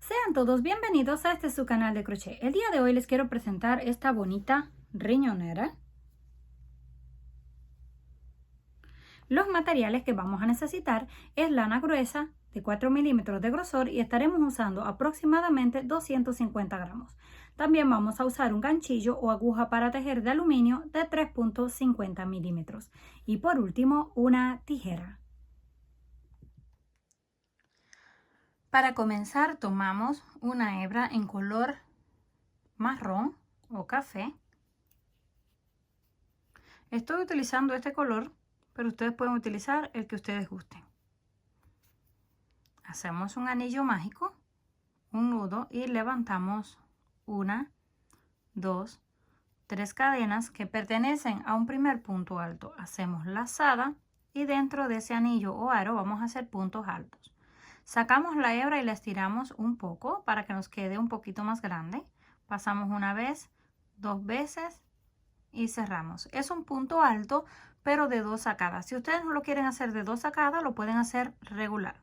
Sean todos bienvenidos a este su canal de crochet. El día de hoy les quiero presentar esta bonita riñonera. Los materiales que vamos a necesitar es lana gruesa de 4 milímetros de grosor y estaremos usando aproximadamente 250 gramos. También vamos a usar un ganchillo o aguja para tejer de aluminio de 3.50 milímetros. Y por último, una tijera. Para comenzar, tomamos una hebra en color marrón o café. Estoy utilizando este color, pero ustedes pueden utilizar el que ustedes gusten. Hacemos un anillo mágico, un nudo y levantamos 1, 2, 3 cadenas que pertenecen a un primer punto alto. Hacemos lazada y dentro de ese anillo o aro vamos a hacer puntos altos. Sacamos la hebra y la estiramos un poco para que nos quede un poquito más grande. Pasamos una vez, 2 veces y cerramos. Es un punto alto, pero de 2 sacadas. Si ustedes no lo quieren hacer de 2 sacadas, lo pueden hacer regular.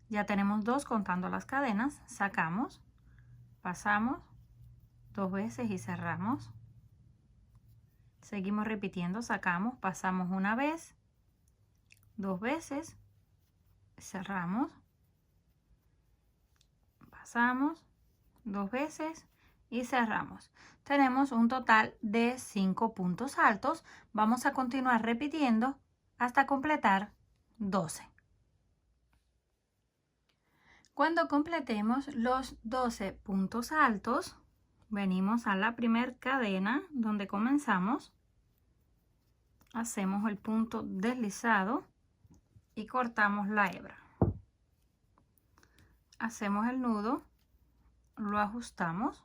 Ya tenemos 2 contando las cadenas. Sacamos, pasamos 2 veces y cerramos. Seguimos repitiendo, sacamos, pasamos una vez, 2 veces, cerramos, pasamos 2 veces y cerramos. Tenemos un total de 5 puntos altos. Vamos a continuar repitiendo hasta completar 12. Cuando completemos los 12 puntos altos, venimos a la primera cadena donde comenzamos, hacemos el punto deslizado y cortamos la hebra. Hacemos el nudo, lo ajustamos.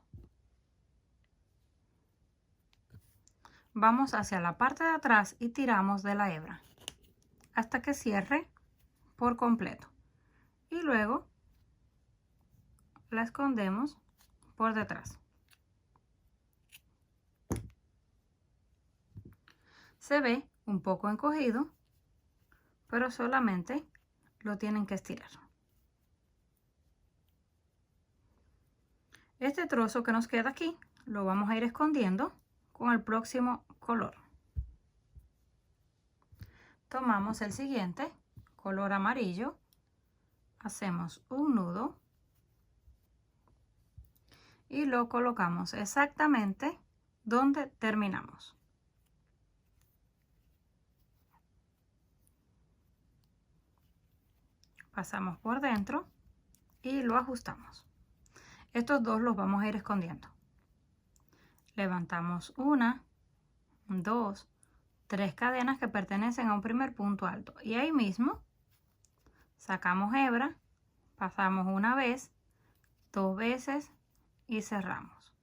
Vamos hacia la parte de atrás y tiramos de la hebra hasta que cierre por completo. Y luego la escondemos por detrás. Se ve un poco encogido, pero solamente lo tienen que estirar. Este trozo que nos queda aquí lo vamos a ir escondiendo con el próximo color. Tomamos el siguiente, color amarillo, hacemos un nudo y lo colocamos exactamente donde terminamos. Pasamos por dentro y lo ajustamos. Estos dos los vamos a ir escondiendo. Levantamos 1, 2, 3 cadenas que pertenecen a un primer punto alto y ahí mismo sacamos hebra, pasamos una vez, 2 veces y cerramos.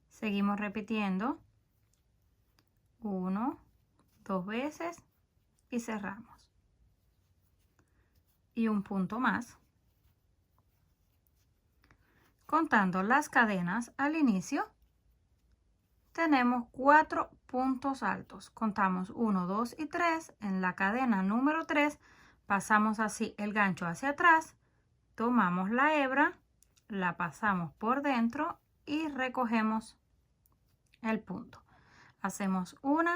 Seguimos repitiendo 1, 2 veces y cerramos. Y un punto más. Contando las cadenas al inicio, tenemos 4 puntos altos. Contamos 1, 2 y 3. En la cadena número 3 pasamos así el gancho hacia atrás, tomamos la hebra, la pasamos por dentro y recogemos el punto. Hacemos 1,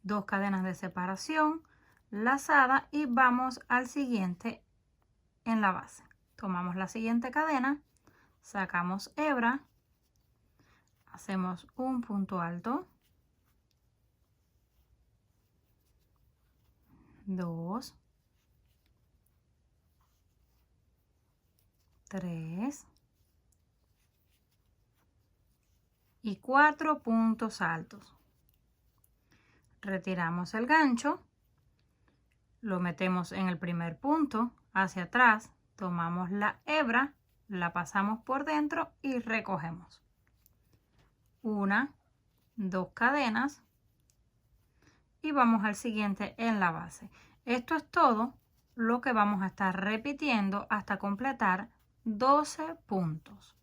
2 cadenas de separación, lazada y vamos al siguiente en la base. Tomamos la siguiente cadena, sacamos hebra, hacemos un punto alto, 2, 3 y 4 puntos altos. Retiramos el gancho, lo metemos en el primer punto, hacia atrás, tomamos la hebra, la pasamos por dentro y recogemos. 1, 2 cadenas y vamos al siguiente en la base. Esto es todo lo que vamos a estar repitiendo hasta completar 12 puntos.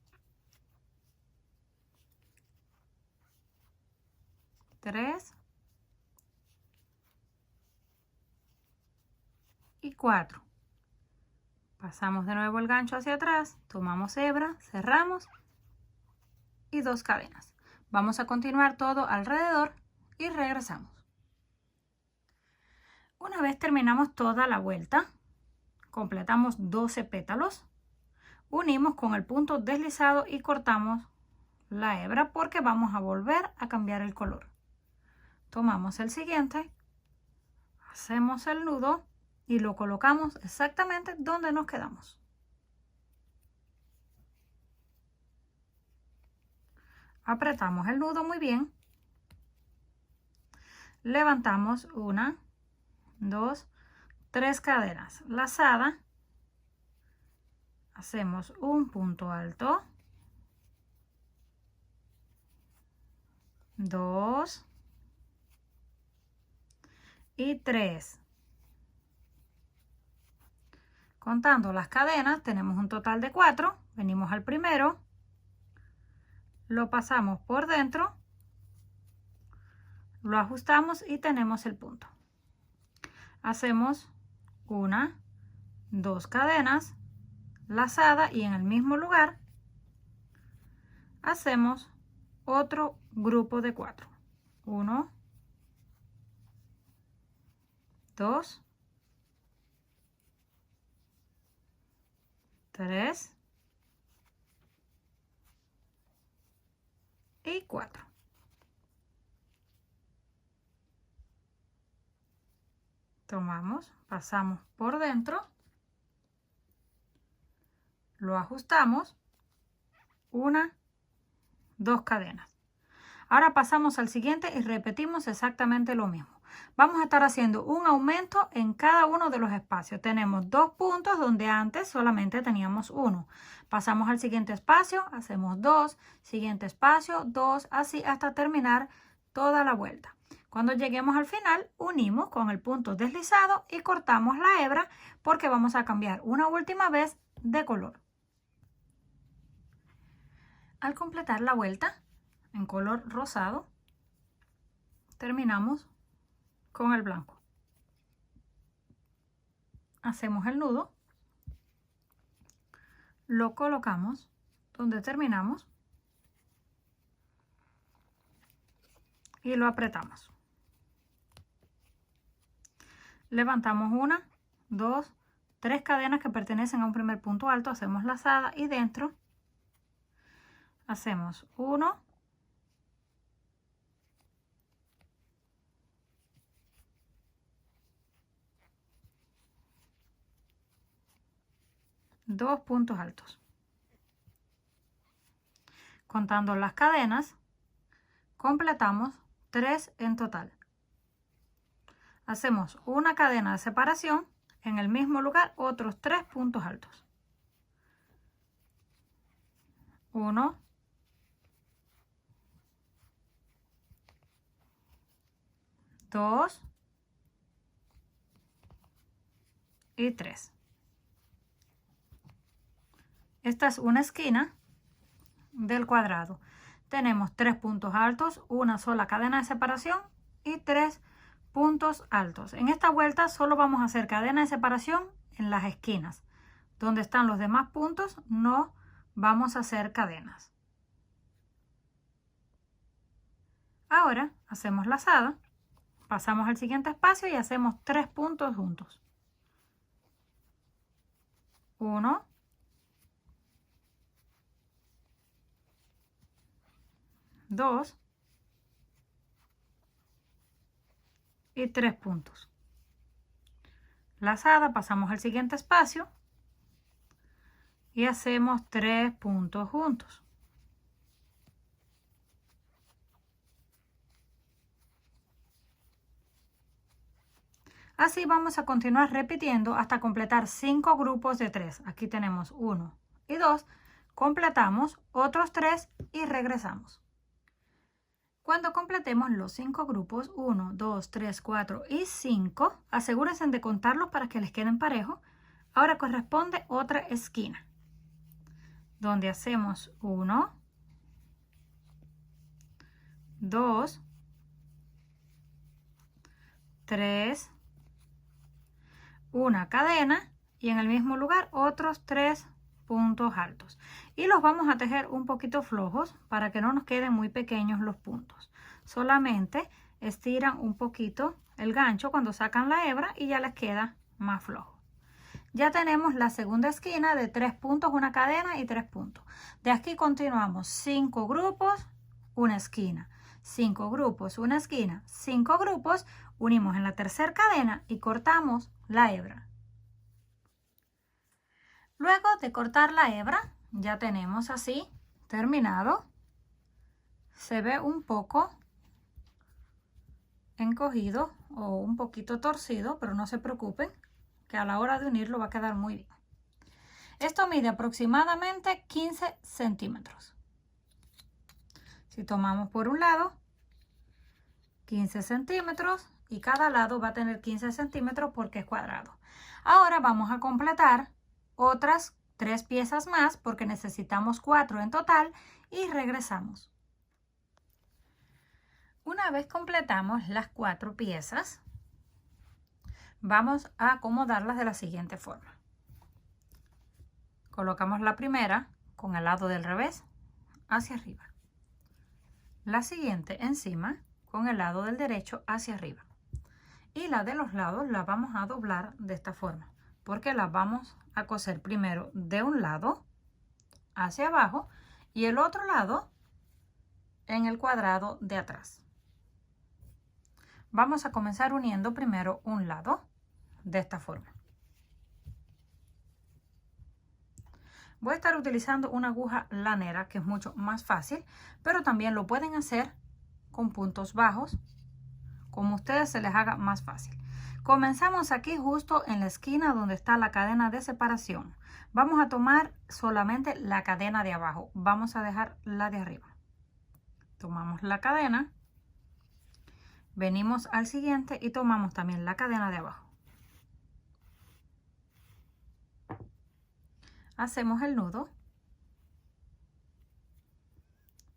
3 y 4. Pasamos de nuevo el gancho hacia atrás, tomamos hebra, cerramos y 2 cadenas. Vamos a continuar todo alrededor y regresamos. Una vez terminamos toda la vuelta, completamos 12 pétalos, unimos con el punto deslizado y cortamos la hebra porque vamos a volver a cambiar el color. Tomamos el siguiente, hacemos el nudo y lo colocamos exactamente donde nos quedamos. Apretamos el nudo muy bien, levantamos 1, 2, 3 cadenas lazada, hacemos un punto alto, 2 y 3. Contando las cadenas tenemos un total de 4. Venimos al primero, lo pasamos por dentro, lo ajustamos y tenemos el punto. Hacemos 1, 2 cadenas lazada y en el mismo lugar hacemos otro grupo de 4. 1, 2, 3 y 4. Tomamos, pasamos por dentro, lo ajustamos, 1, 2 cadenas. Ahora pasamos al siguiente y repetimos exactamente lo mismo. Vamos a estar haciendo un aumento en cada uno de los espacios. Tenemos 2 puntos donde antes solamente teníamos 1. Pasamos al siguiente espacio, hacemos 2, siguiente espacio, 2, así hasta terminar toda la vuelta. Cuando lleguemos al final, unimos con el punto deslizado y cortamos la hebra porque vamos a cambiar una última vez de color. Al completar la vuelta en color rosado, terminamos con el blanco. Hacemos el nudo, lo colocamos donde terminamos y lo apretamos. Levantamos 1, 2, 3 cadenas que pertenecen a un primer punto alto, hacemos lazada y dentro hacemos 1, 2 puntos altos. Contando las cadenas, completamos 3 en total. Hacemos una cadena de separación, en el mismo lugar otros 3 puntos altos. 1, 2 y 3. Esta es una esquina del cuadrado. Tenemos 3 puntos altos, una sola cadena de separación y 3 puntos altos. En esta vuelta solo vamos a hacer cadena de separación en las esquinas. Donde están los demás puntos no vamos a hacer cadenas. Ahora hacemos lazada, pasamos al siguiente espacio y hacemos 3 puntos juntos. 1, 2 y 3 puntos. Lazada, pasamos al siguiente espacio y hacemos 3 puntos juntos. Así vamos a continuar repitiendo hasta completar 5 grupos de 3. Aquí tenemos 1 y 2. Completamos otros 3 y regresamos. Cuando completemos los 5 grupos, 1, 2, 3, 4 y 5, asegúrense de contarlos para que les queden parejos. Ahora corresponde otra esquina, donde hacemos 1, 2, 3, una cadena y en el mismo lugar otros 3 puntos altos. Y los vamos a tejer un poquito flojos para que no nos queden muy pequeños los puntos. Solamente estiran un poquito el gancho cuando sacan la hebra y ya les queda más flojo. Ya tenemos la segunda esquina de 3 puntos, una cadena y 3 puntos. De aquí continuamos 5 grupos, una esquina, 5 grupos, una esquina, 5 grupos, unimos en la tercera cadena y cortamos la hebra. Luego de cortar la hebra, ya tenemos así terminado. Se ve un poco encogido o un poquito torcido, pero no se preocupen, que a la hora de unirlo va a quedar muy bien. Esto mide aproximadamente 15 centímetros. Si tomamos por un lado 15 centímetros y cada lado va a tener 15 centímetros porque es cuadrado. Ahora vamos a completar otras 3 piezas más porque necesitamos 4 en total y regresamos. Una vez completamos las 4 piezas, vamos a acomodarlas de la siguiente forma. Colocamos la primera con el lado del revés hacia arriba. La siguiente encima con el lado del derecho hacia arriba. Y la de los lados la vamos a doblar de esta forma, porque la vamos a coser primero de un lado hacia abajo y el otro lado en el cuadrado de atrás. Vamos a comenzar uniendo primero un lado de esta forma. Voy a estar utilizando una aguja lanera que es mucho más fácil, pero también lo pueden hacer con puntos bajos, como a ustedes se les haga más fácil. Comenzamos aquí justo en la esquina donde está la cadena de separación. Vamos a tomar solamente la cadena de abajo, vamos a dejar la de arriba. Tomamos la cadena, venimos al siguiente y tomamos también la cadena de abajo. Hacemos el nudo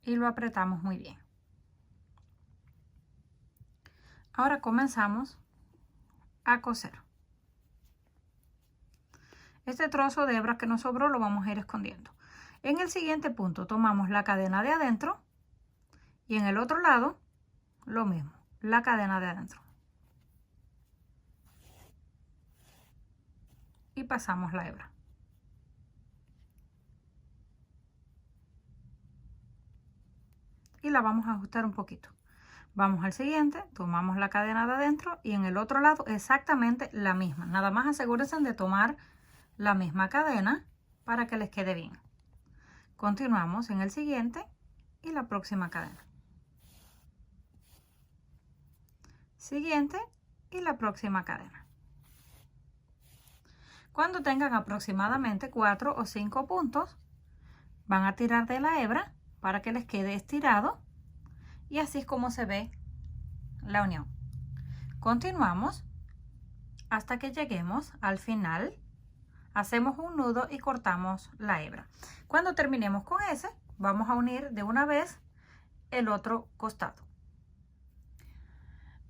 y lo apretamos muy bien. Ahora comenzamos a coser. Este trozo de hebra que nos sobró lo vamos a ir escondiendo. En el siguiente punto tomamos la cadena de adentro y en el otro lado lo mismo, la cadena de adentro. Y pasamos la hebra. Y la vamos a ajustar un poquito. Vamos al siguiente, tomamos la cadena de adentro y en el otro lado exactamente la misma. Nada más asegúrense de tomar la misma cadena para que les quede bien. Continuamos en el siguiente y la próxima cadena. Siguiente y la próxima cadena. Cuando tengan aproximadamente 4 o 5 puntos, van a tirar de la hebra para que les quede estirado y así es como se ve la unión. Continuamos hasta que lleguemos al final, hacemos un nudo y cortamos la hebra. Cuando terminemos con ese, vamos a unir de una vez el otro costado.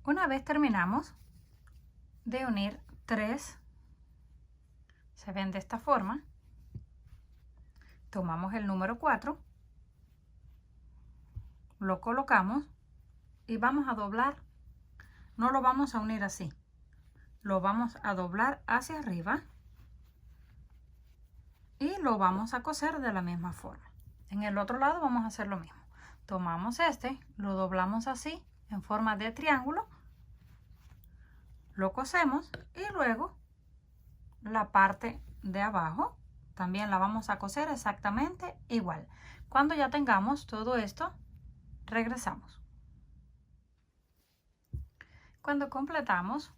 Una vez terminamos de unir 3, se ven de esta forma, tomamos el número 4, lo colocamos y vamos a doblar. No lo vamos a unir así, lo vamos a doblar hacia arriba y lo vamos a coser de la misma forma. En el otro lado vamos a hacer lo mismo. Tomamos este, lo doblamos así en forma de triángulo, lo cosemos y luego la parte de abajo también la vamos a coser exactamente igual. Cuando ya tengamos todo esto, regresamos. Cuando completamos,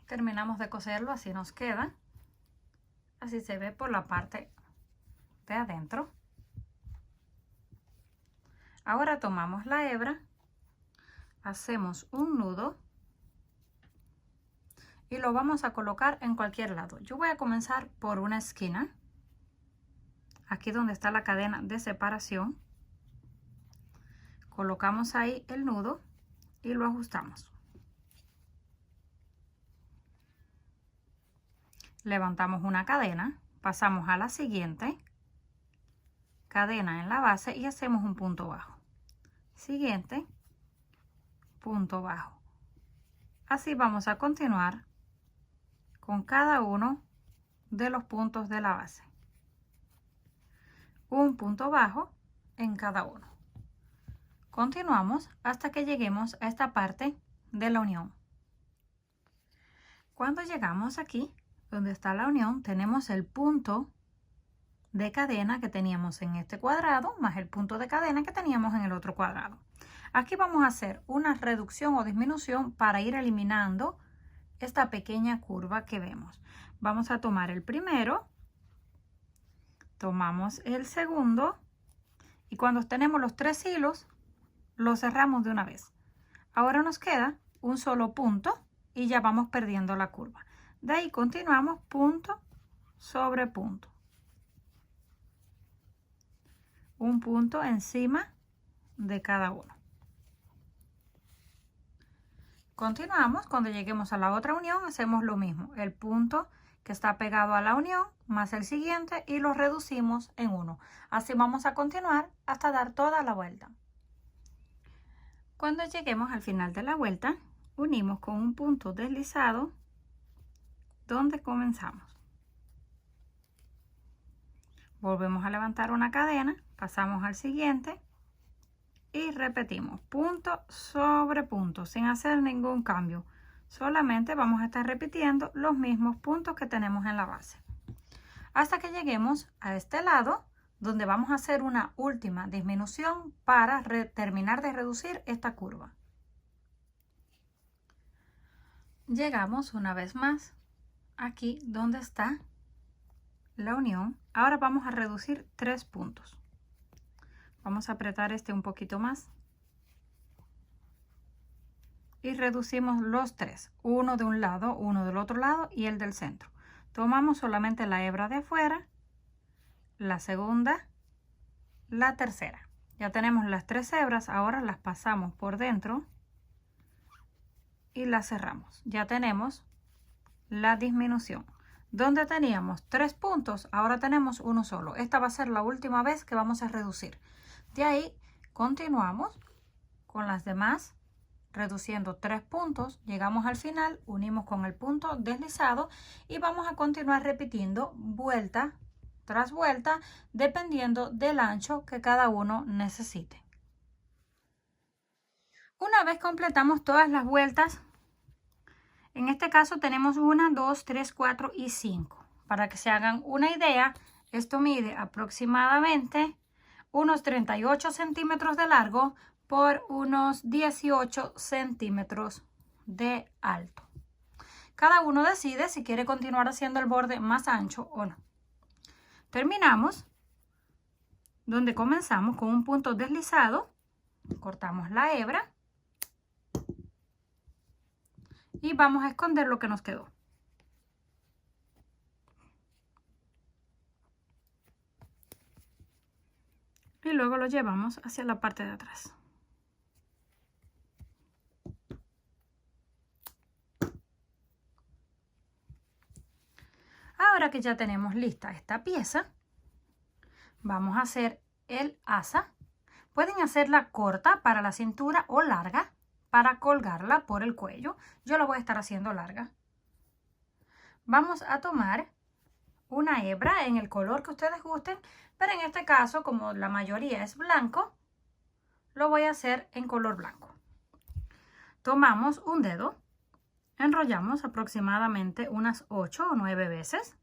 terminamos de coserlo, así nos queda. Así se ve por la parte de adentro. Ahora tomamos la hebra, hacemos un nudo y lo vamos a colocar en cualquier lado. Yo voy a comenzar por una esquina, aquí donde está la cadena de separación. Colocamos ahí el nudo y lo ajustamos. levantamos una cadena, pasamos a la siguiente, cadena en la base y hacemos un punto bajo. Siguiente, punto bajo. Así vamos a continuar con cada uno de los puntos de la base. Un punto bajo en cada uno. Continuamos hasta que lleguemos a esta parte de la unión. Cuando llegamos aquí, donde está la unión, tenemos el punto de cadena que teníamos en este cuadrado, más el punto de cadena que teníamos en el otro cuadrado. Aquí vamos a hacer una reducción o disminución para ir eliminando esta pequeña curva que vemos. Vamos a tomar el primero, tomamos el segundo y cuando tenemos los 3 hilos, lo cerramos de una vez. Ahora nos queda un solo punto y ya vamos perdiendo la curva. De ahí continuamos punto sobre punto. Un punto encima de cada uno. Continuamos, cuando lleguemos a la otra unión hacemos lo mismo. El punto que está pegado a la unión más el siguiente y lo reducimos en 1. Así vamos a continuar hasta dar toda la vuelta. Cuando lleguemos al final de la vuelta, unimos con un punto deslizado donde comenzamos. Volvemos a levantar una cadena, pasamos al siguiente y repetimos punto sobre punto sin hacer ningún cambio. Solamente vamos a estar repitiendo los mismos puntos que tenemos en la base. Hasta que lleguemos a este lado, donde vamos a hacer una última disminución para terminar de reducir esta curva. Llegamos una vez más aquí donde está la unión. Ahora vamos a reducir 3 puntos. Vamos a apretar este un poquito más y reducimos los 3, uno de un lado, uno del otro lado y el del centro. Tomamos solamente la hebra de afuera, la segunda, la tercera. Ya tenemos las 3 hebras, ahora las pasamos por dentro y las cerramos. Ya tenemos la disminución. Donde teníamos 3 puntos, ahora tenemos uno solo. Esta va a ser la última vez que vamos a reducir. De ahí continuamos con las demás, reduciendo 3 puntos. Llegamos al final, unimos con el punto deslizado y vamos a continuar repitiendo vuelta tras vuelta, dependiendo del ancho que cada uno necesite. Una vez completamos todas las vueltas, en este caso tenemos 1, 2, 3, 4 y 5. Para que se hagan una idea, esto mide aproximadamente unos 38 centímetros de largo por unos 18 centímetros de alto. Cada uno decide si quiere continuar haciendo el borde más ancho o no. Terminamos donde comenzamos con un punto deslizado, cortamos la hebra y vamos a esconder lo que nos quedó. Y luego lo llevamos hacia la parte de atrás. Ahora que ya tenemos lista esta pieza, vamos a hacer el asa. Pueden hacerla corta para la cintura o larga para colgarla por el cuello. Yo la voy a estar haciendo larga. Vamos a tomar una hebra en el color que ustedes gusten, pero en este caso, como la mayoría es blanco, lo voy a hacer en color blanco. Tomamos un dedo, enrollamos aproximadamente unas 8 o 9 veces,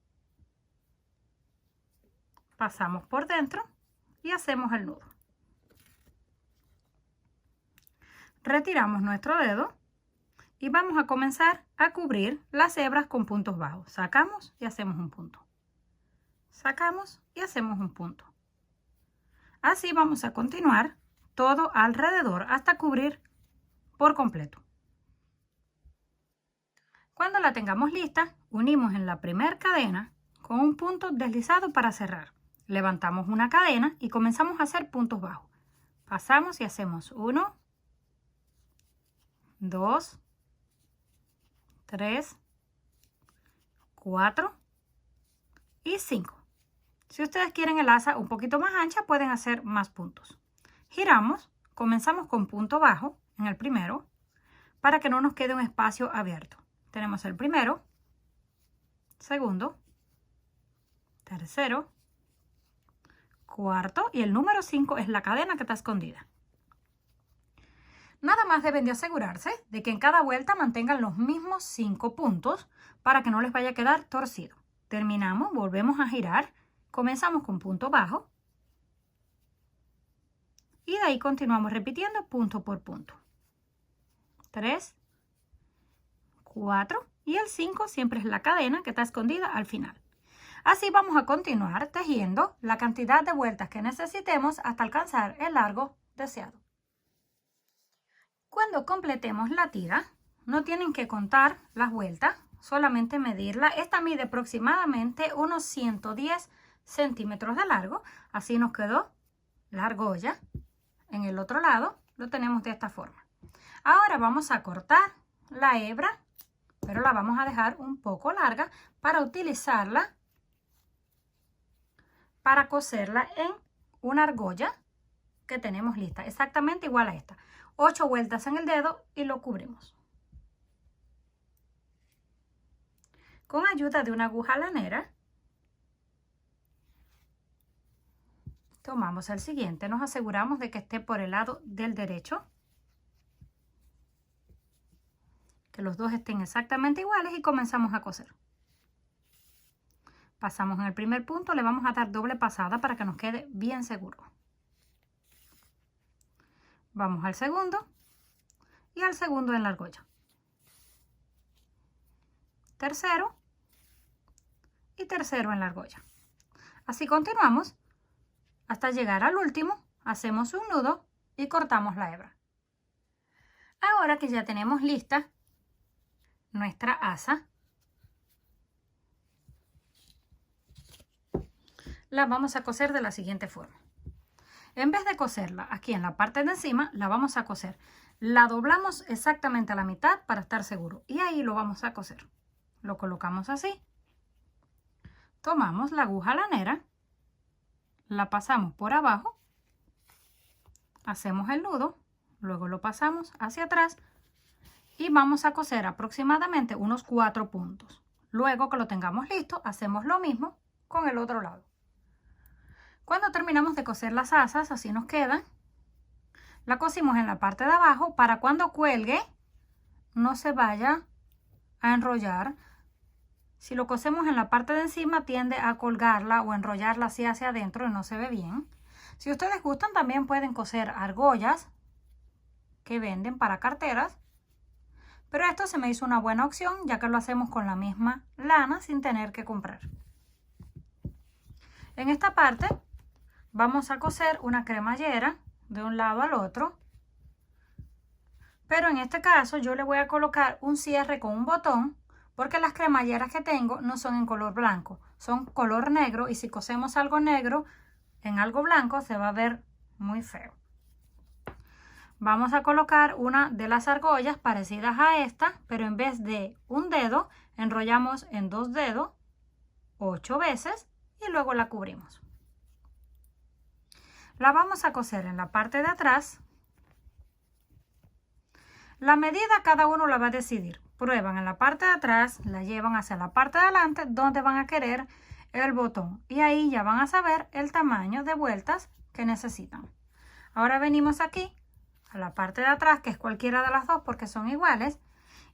pasamos por dentro y hacemos el nudo. Retiramos nuestro dedo y vamos a comenzar a cubrir las hebras con puntos bajos. Sacamos y hacemos un punto. Sacamos y hacemos un punto. Así vamos a continuar todo alrededor hasta cubrir por completo. Cuando la tengamos lista, unimos en la primera cadena con un punto deslizado para cerrar. Levantamos una cadena y comenzamos a hacer puntos bajos. Pasamos y hacemos 1, 2, 3, 4 y 5. Si ustedes quieren el asa un poquito más ancha, pueden hacer más puntos. Giramos, comenzamos con punto bajo en el primero, para que no nos quede un espacio abierto. Tenemos el primero, segundo, tercero, cuarto y el número 5 es la cadena que está escondida. Nada más deben de asegurarse de que en cada vuelta mantengan los mismos 5 puntos para que no les vaya a quedar torcido. Terminamos, volvemos a girar, comenzamos con punto bajo y de ahí continuamos repitiendo punto por punto. 3, 4 y el 5 siempre es la cadena que está escondida al final. Así vamos a continuar tejiendo la cantidad de vueltas que necesitemos hasta alcanzar el largo deseado. Cuando completemos la tira, no tienen que contar las vueltas, solamente medirla. Esta mide aproximadamente unos 110 centímetros de largo. Así nos quedó la argolla. En el otro lado lo tenemos de esta forma. Ahora vamos a cortar la hebra, pero la vamos a dejar un poco larga para utilizarla para coserla en una argolla que tenemos lista, exactamente igual a esta. 8 vueltas en el dedo y lo cubrimos. Con ayuda de una aguja lanera, tomamos el siguiente, nos aseguramos de que esté por el lado del derecho, que los dos estén exactamente iguales y comenzamos a coser. Pasamos en el primer punto, le vamos a dar doble pasada para que nos quede bien seguro. Vamos al segundo y al segundo en la argolla. Tercero y tercero en la argolla. Así continuamos hasta llegar al último, hacemos un nudo y cortamos la hebra. Ahora que ya tenemos lista nuestra asa, la vamos a coser de la siguiente forma. En vez de coserla aquí en la parte de encima, la vamos a coser. La doblamos exactamente a la mitad para estar seguro y ahí lo vamos a coser. Lo colocamos así. Tomamos la aguja lanera, la pasamos por abajo, hacemos el nudo, luego lo pasamos hacia atrás y vamos a coser aproximadamente unos 4 puntos. Luego que lo tengamos listo, hacemos lo mismo con el otro lado. Cuando terminamos de coser las asas, así nos quedan. La cosimos en la parte de abajo para cuando cuelgue no se vaya a enrollar. Si lo cosemos en la parte de encima tiende a colgarla o enrollarla así hacia adentro y no se ve bien. Si ustedes gustan también pueden coser argollas que venden para carteras. Pero esto se me hizo una buena opción ya que lo hacemos con la misma lana sin tener que comprar. En esta parte vamos a coser una cremallera de un lado al otro, pero en este caso yo le voy a colocar un cierre con un botón porque las cremalleras que tengo no son en color blanco, son color negro y si cosemos algo negro en algo blanco se va a ver muy feo. Vamos a colocar una de las argollas parecidas a esta, pero en vez de un dedo enrollamos en 2 dedos 8 veces y luego la cubrimos. La vamos a coser en la parte de atrás. La medida cada uno la va a decidir. Prueban en la parte de atrás, la llevan hacia la parte de adelante donde van a querer el botón. Y ahí ya van a saber el tamaño de vueltas que necesitan. Ahora venimos aquí a la parte de atrás, que es cualquiera de las dos porque son iguales.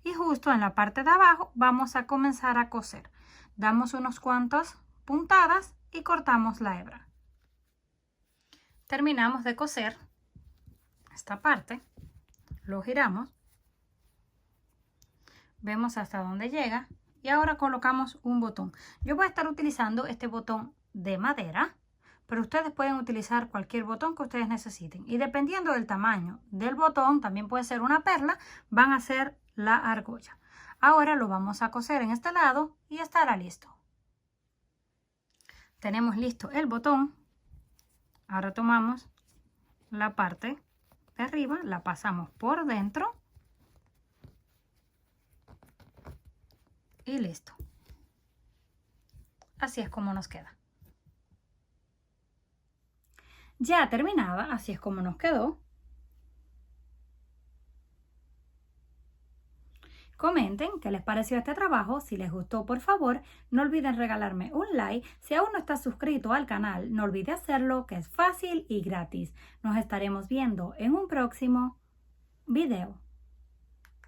Y justo en la parte de abajo vamos a comenzar a coser. Damos unos cuantos puntadas y cortamos la hebra. Terminamos de coser esta parte, lo giramos, vemos hasta dónde llega y ahora colocamos un botón. Yo voy a estar utilizando este botón de madera, pero ustedes pueden utilizar cualquier botón que ustedes necesiten y dependiendo del tamaño del botón, también puede ser una perla, van a hacer la argolla. Ahora lo vamos a coser en este lado y estará listo. Tenemos listo el botón. Ahora tomamos la parte de arriba, la pasamos por dentro y listo. así es como nos queda. Ya terminada, así es como nos quedó. Comenten qué les pareció este trabajo. Si les gustó, por favor, no olviden regalarme un like. Si aún no estás suscrito al canal, no olvides hacerlo, que es fácil y gratis. Nos estaremos viendo en un próximo video.